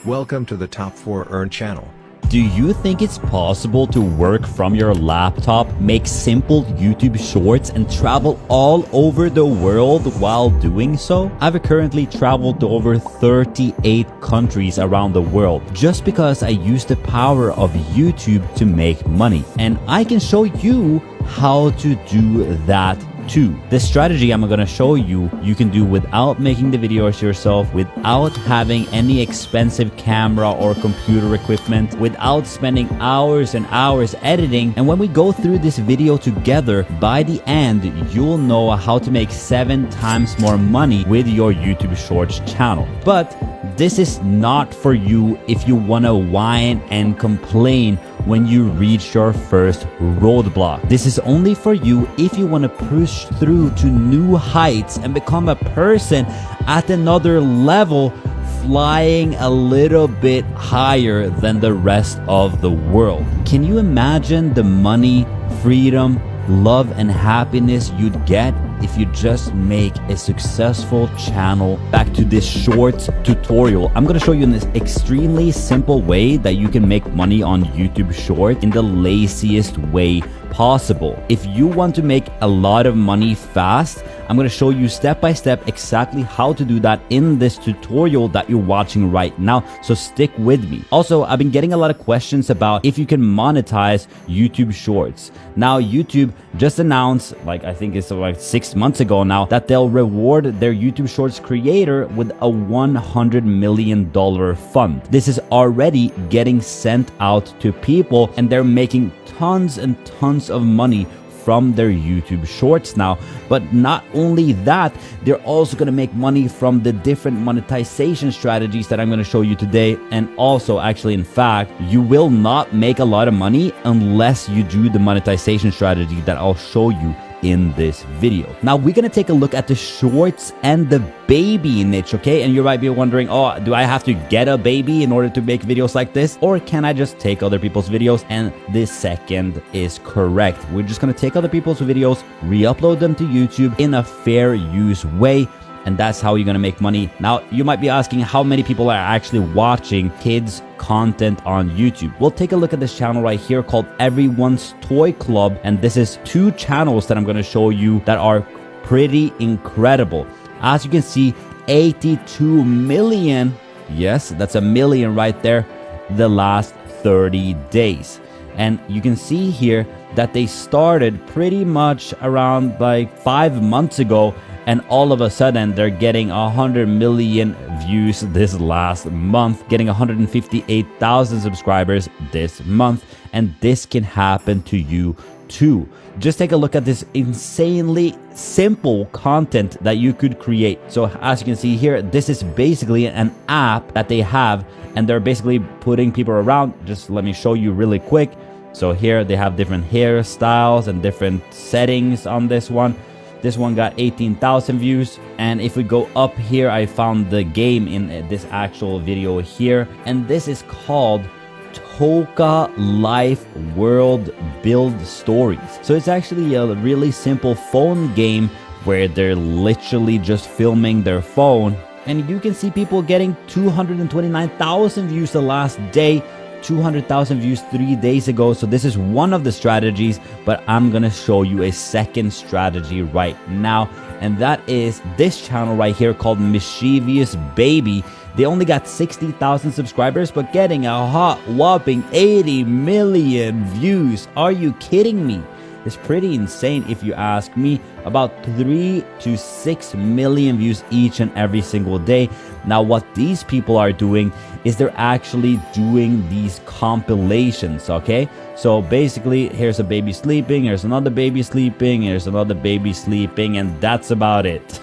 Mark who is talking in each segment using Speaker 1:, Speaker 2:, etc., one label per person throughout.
Speaker 1: Welcome to the Top 4 Earn channel.
Speaker 2: Do you think it's possible to work from your laptop, make simple YouTube shorts, and travel all over the world while doing so? I've currently traveled to over 38 countries around the world just because I use the power of YouTube to make money. And I can show you how to do that too. The strategy I'm going to show you, you can do without making the videos yourself, without having any expensive camera or computer equipment, without spending hours and hours editing. And when we go through this video together, by the end, you'll know how to make 7 times more money with your YouTube Shorts channel. But this is not for you if you want to whine and complain when you reach your first roadblock. This is only for you if you want to push through to new heights and become a person at another level, flying a little bit higher than the rest of the world. Can you imagine the money, freedom, love, and happiness you'd get if you just make a successful channel? Back to this short tutorial, I'm going to show you in this extremely simple way that you can make money on YouTube Short in the laziest way possible. If you want to make a lot of money fast, I'm going to show you step by step exactly how to do that in this tutorial that you're watching right now. So stick with me. Also, I've been getting a lot of questions about if you can monetize YouTube Shorts. Now, YouTube just announced, I think it's like 6 months ago now, that they'll reward their YouTube Shorts creator with a $100 million fund. This is already getting sent out to people, and they're making tons and tons of money from their YouTube Shorts now. But not only that, they're also going to make money from the different monetization strategies that I'm going to show you today. And also, actually, in fact, you will not make a lot of money unless you do the monetization strategy that I'll show you in this video. Now we're gonna take a look at the shorts and the baby niche, okay? And you might be wondering, oh, do I have to get a baby in order to make videos like this? Or can I just take other people's videos? And this second is correct. We're just gonna take other people's videos, re-upload them to YouTube in a fair use way. And that's how you're gonna make money. Now, you might be asking how many people are actually watching kids content on YouTube. We'll take a look at this channel right here called Everyone's Toy Club. And this is 2 channels that I'm gonna show you that are pretty incredible. As you can see, 82 million, yes, that's a million right there, the last 30 days. And you can see here that they started pretty much around 5 months ago, and all of a sudden they're getting 100 million views this last month, getting 158,000 subscribers this month. And this can happen to you too. Just take a look at this insanely simple content that you could create. So as you can see here, this is basically an app that they have, and they're basically putting people around. Just let me show you really quick. So here they have different hairstyles and different settings on this one. This one got 18,000 views. And if we go up here, I found the game in this actual video here. And this is called Toka Life World Build Stories. So it's actually a really simple phone game where they're literally just filming their phone. And you can see people getting 229,000 views the last day, 200,000 views 3 days ago. So this is one of the strategies, but I'm gonna show you a second strategy right now, and that is this channel right here called Mischievous Baby. They only got 60,000 subscribers, but getting a hot whopping 80 million views. Are you kidding me? It's pretty insane if you ask me. About 3 to 6 million views each and every single day. Now what these people are doing is they're actually doing these compilations, okay? So basically, here's a baby sleeping, here's another baby sleeping, here's another baby sleeping, and that's about it.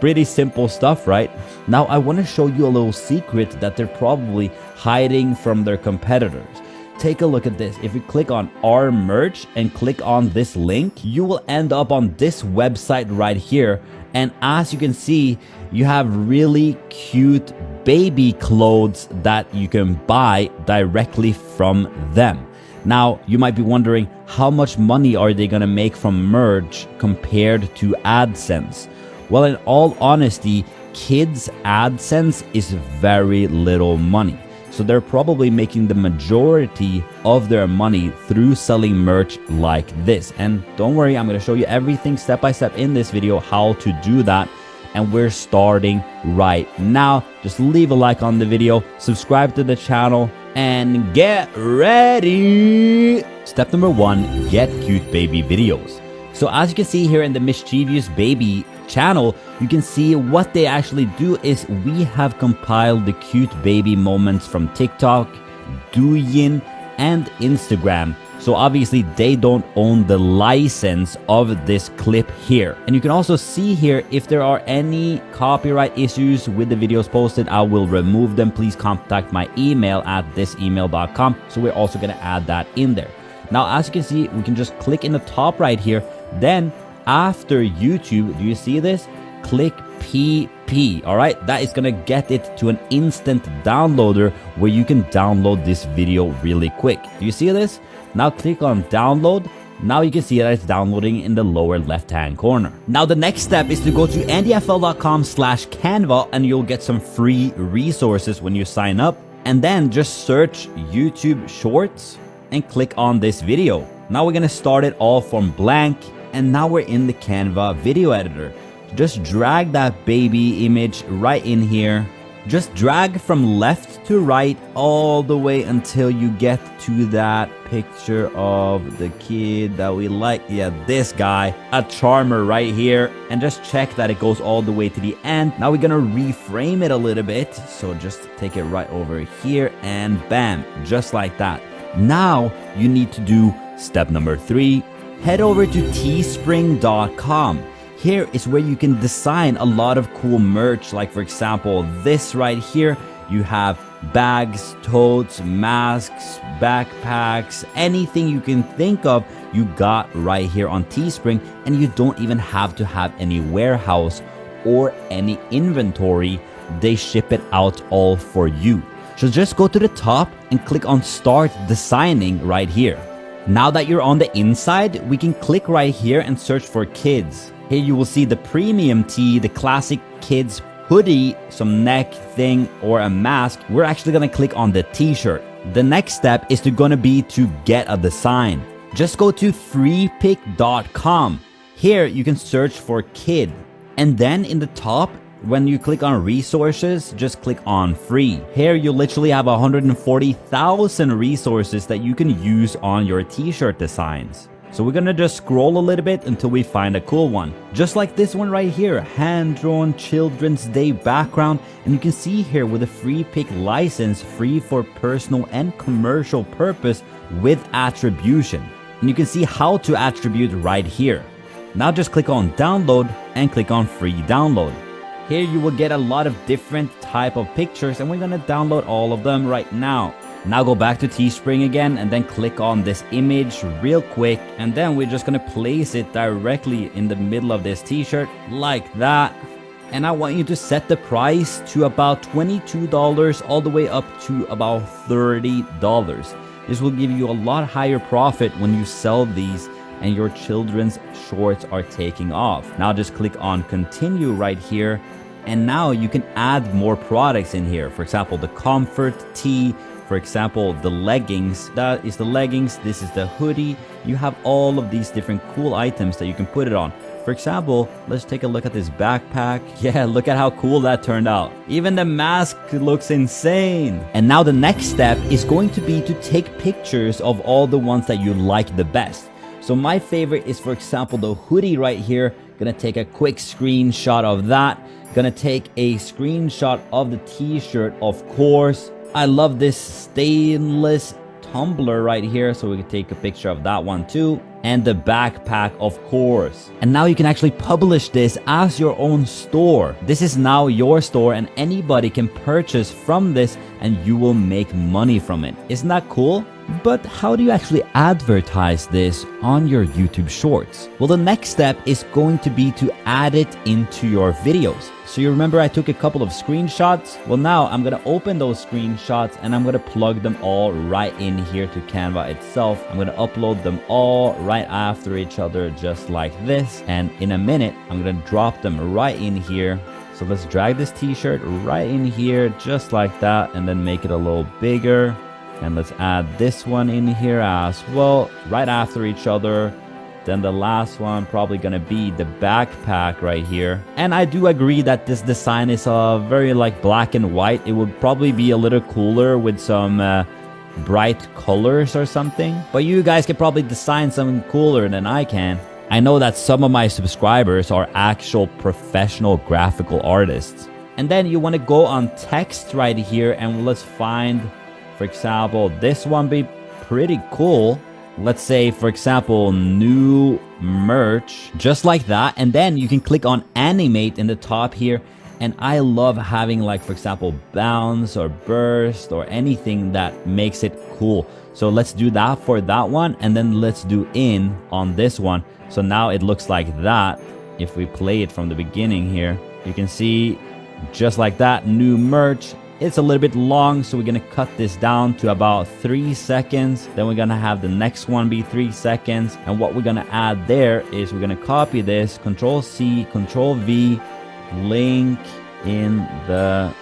Speaker 2: Pretty simple stuff, right? Now I want to show you a little secret that they're probably hiding from their competitors. Take a look at this. If you click on our merch and click on this link, you will end up on this website right here. And as you can see, you have really cute baby clothes that you can buy directly from them. Now, you might be wondering, how much money are they going to make from merch compared to AdSense? Well, in all honesty, kids AdSense is very little money. So they're probably making the majority of their money through selling merch like this. And don't worry, I'm going to show you everything step by step in this video how to do that. And we're starting right now. Just leave a like on the video, subscribe to the channel, and get ready. Step number 1, get cute baby videos. So as you can see here in the Mischievous Baby channel, you can see what they actually do is we have compiled the cute baby moments from TikTok, Douyin, and Instagram. So obviously they don't own the license of this clip here. And you can also see here if there are any copyright issues with the videos posted, I will remove them. Please contact my email at thisemail.com. So we're also going to add that in there. Now, as you can see, we can just click in the top right here. Then after YouTube, do you see this? Click PP. All right, that is gonna get it to an instant downloader where you can download this video really quick. Do you see this? Now click on download. Now you can see that it's downloading in the lower left hand corner. Now the next step is to go to andyfl.com/Canva and you'll get some free resources when you sign up. And then just search YouTube Shorts and click on this video. Now we're gonna start it all from blank, and now we're in the Canva video editor. Just drag that baby image right in here. Just drag from left to right all the way until you get to that picture of the kid that we like. Yeah, this guy, a charmer right here. And just check that it goes all the way to the end. Now we're gonna reframe it a little bit. So just take it right over here and bam, just like that. Now you need to do step number 3. Head over to teespring.com. Here is where you can design a lot of cool merch. Like for example, this right here, you have bags, totes, masks, backpacks, anything you can think of, you got right here on Teespring. And you don't even have to have any warehouse or any inventory. They ship it out all for you. So just go to the top and click on start designing right here. Now that you're on the inside, we can click right here and search for kids. Here you will see the premium tee, the classic kids hoodie, some neck thing or a mask. We're actually gonna click on the t-shirt. The next step is gonna be to get a design. Just go to freepik.com. Here you can search for kid. And then in the top, when you click on resources, just click on free. Here you literally have 140,000 resources that you can use on your t-shirt designs. So we're gonna just scroll a little bit until we find a cool one. Just like this one right here, hand-drawn Children's Day background. And you can see here with a Freepik license, free for personal and commercial purpose with attribution. And you can see how to attribute right here. Now just click on download and click on free download. Here you will get a lot of different type of pictures and we're gonna download all of them right now. Now go back to Teespring again and then click on this image real quick, and then we're just gonna place it directly in the middle of this t-shirt like that. And I want you to set the price to about $22 all the way up to about $30. This will give you a lot higher profit when you sell these and your children's shorts are taking off. Now just click on continue right here, and now you can add more products in here. For example, the comfort tee, for example, the leggings. That is the leggings, this is the hoodie. You have all of these different cool items that you can put it on. For example, let's take a look at this backpack. Yeah, look at how cool that turned out. Even the mask looks insane. And now the next step is going to be to take pictures of all the ones that you like the best. So my favorite is, for example, the hoodie right here. Gonna take a quick screenshot of that. Gonna take a screenshot of the t-shirt, of course. I love this stainless tumbler right here, so we can take a picture of that one too. And the backpack, of course. And now you can actually publish this as your own store. This is now your store and anybody can purchase from this and you will make money from it. Isn't that cool? But how do you actually advertise this on your YouTube Shorts? Well, the next step is going to be to add it into your videos. So you remember I took a couple of screenshots? Well, now I'm going to open those screenshots and I'm going to plug them all right in here to Canva itself. I'm going to upload them all right after each other, just like this. And in a minute, I'm going to drop them right in here. So let's drag this t-shirt right in here, just like that, and then make it a little bigger. And let's add this one in here as well, right after each other. Then the last one probably gonna be the backpack right here. And I do agree that this design is very like black and white. It would probably be a little cooler with some bright colors or something. But you guys can probably design something cooler than I can. I know that some of my subscribers are actual professional graphical artists. And then you want to go on text right here, and let's find, for example, this one be pretty cool. Let's say, for example, new merch, just like that. And then you can click on animate in the top here. And I love having, like, for example, bounce or burst or anything that makes it cool. So let's do that for that one. And then let's do in on this one. So now it looks like that. If we play it from the beginning here, you can see just like that, new merch. It's a little bit long, so we're gonna cut this down to about 3 seconds. Then we're gonna have the next one be 3 seconds. And what we're gonna add there is we're gonna copy this, Control C, Control V, link in the...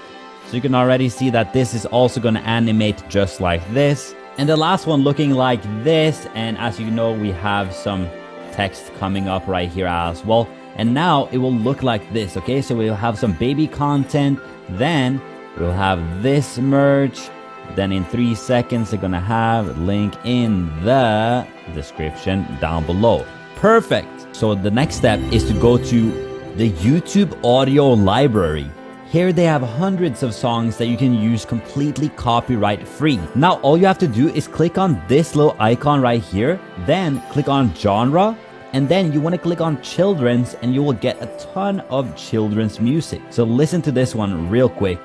Speaker 2: So you can already see that this is also gonna animate just like this. And the last one looking like this. And as you know, we have some text coming up right here as well. And now it will look like this, okay? So we'll have some baby content, then we'll have this merch, then in 3 seconds they're gonna have link in the description down below. Perfect. So the next step is to go to the YouTube audio library. Here they have hundreds of songs that you can use completely copyright free. Now all you have to do is click on this little icon right here, then click on genre, and then you want to click on children's, and you will get a ton of children's music. So listen to this one real quick.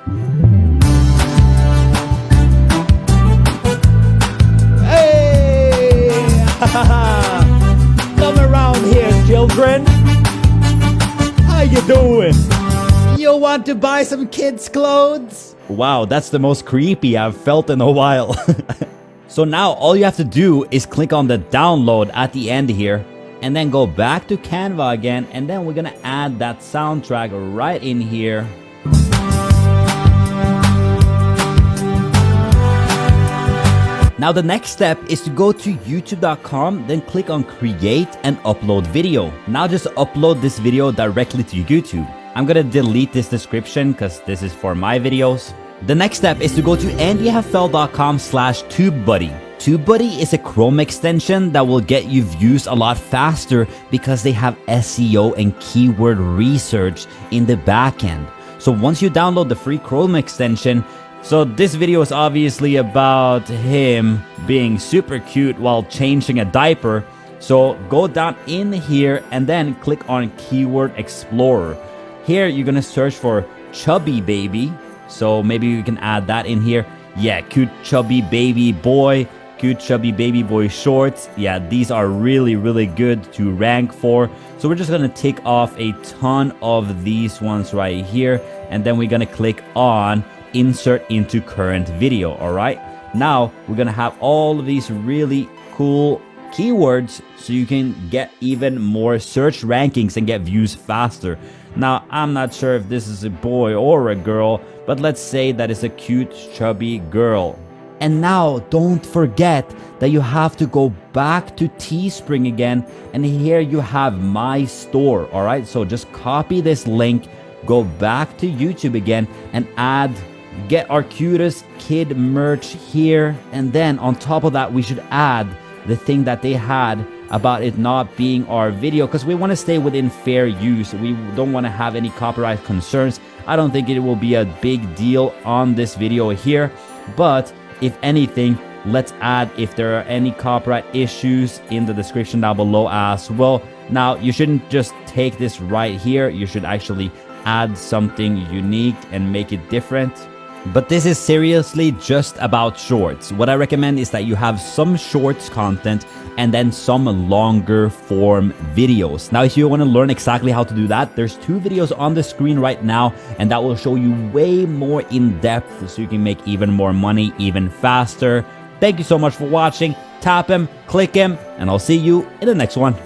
Speaker 2: Hey! Come around here, children. How you doing? You want to buy some kids' clothes? Wow, that's the most creepy I've felt in a while. So now all you have to do is click on the download at the end here, and then go back to Canva again, and then we're gonna add that soundtrack right in here. Now the next step is to go to youtube.com, then click on create and upload video. Now just upload this video directly to YouTube. I'm gonna delete this description because this is for my videos. The next step is to go to andyhfl.com/TubeBuddy. TubeBuddy is a Chrome extension that will get you views a lot faster because they have SEO and keyword research in the backend. So once you download the free Chrome extension, so this video is obviously about him being super cute while changing a diaper. So go down in here and then click on Keyword Explorer. Here you're gonna search for chubby baby. So maybe you can add that in here. Yeah, cute chubby baby boy. Cute chubby baby boy shorts. Yeah, these are really, really good to rank for. So we're just gonna take off a ton of these ones right here, and then we're gonna click on insert into current video. All right, now we're gonna have all of these really cool keywords so you can get even more search rankings and get views faster. Now I'm not sure if this is a boy or a girl, but let's say that it's a cute chubby girl. And now don't forget that you have to go back to Teespring again, and here you have my store. All right, so just copy this link, go back to YouTube again, and get our cutest kid merch here. And then on top of that, we should add the thing that they had about it not being our video, because we want to stay within fair use. We don't want to have any copyright concerns. I don't think it will be a big deal on this video here, but if anything, let's add if there are any copyright issues in the description down below as well. Now, you shouldn't just take this right here. You should actually add something unique and make it different. But this is seriously just about shorts. What I recommend is that you have some shorts content and then some longer form videos. Now, if you want to learn exactly how to do that, there's 2 videos on the screen right now, and that will show you way more in depth so you can make even more money even faster. Thank you so much for watching. Tap him, click him, and I'll see you in the next one.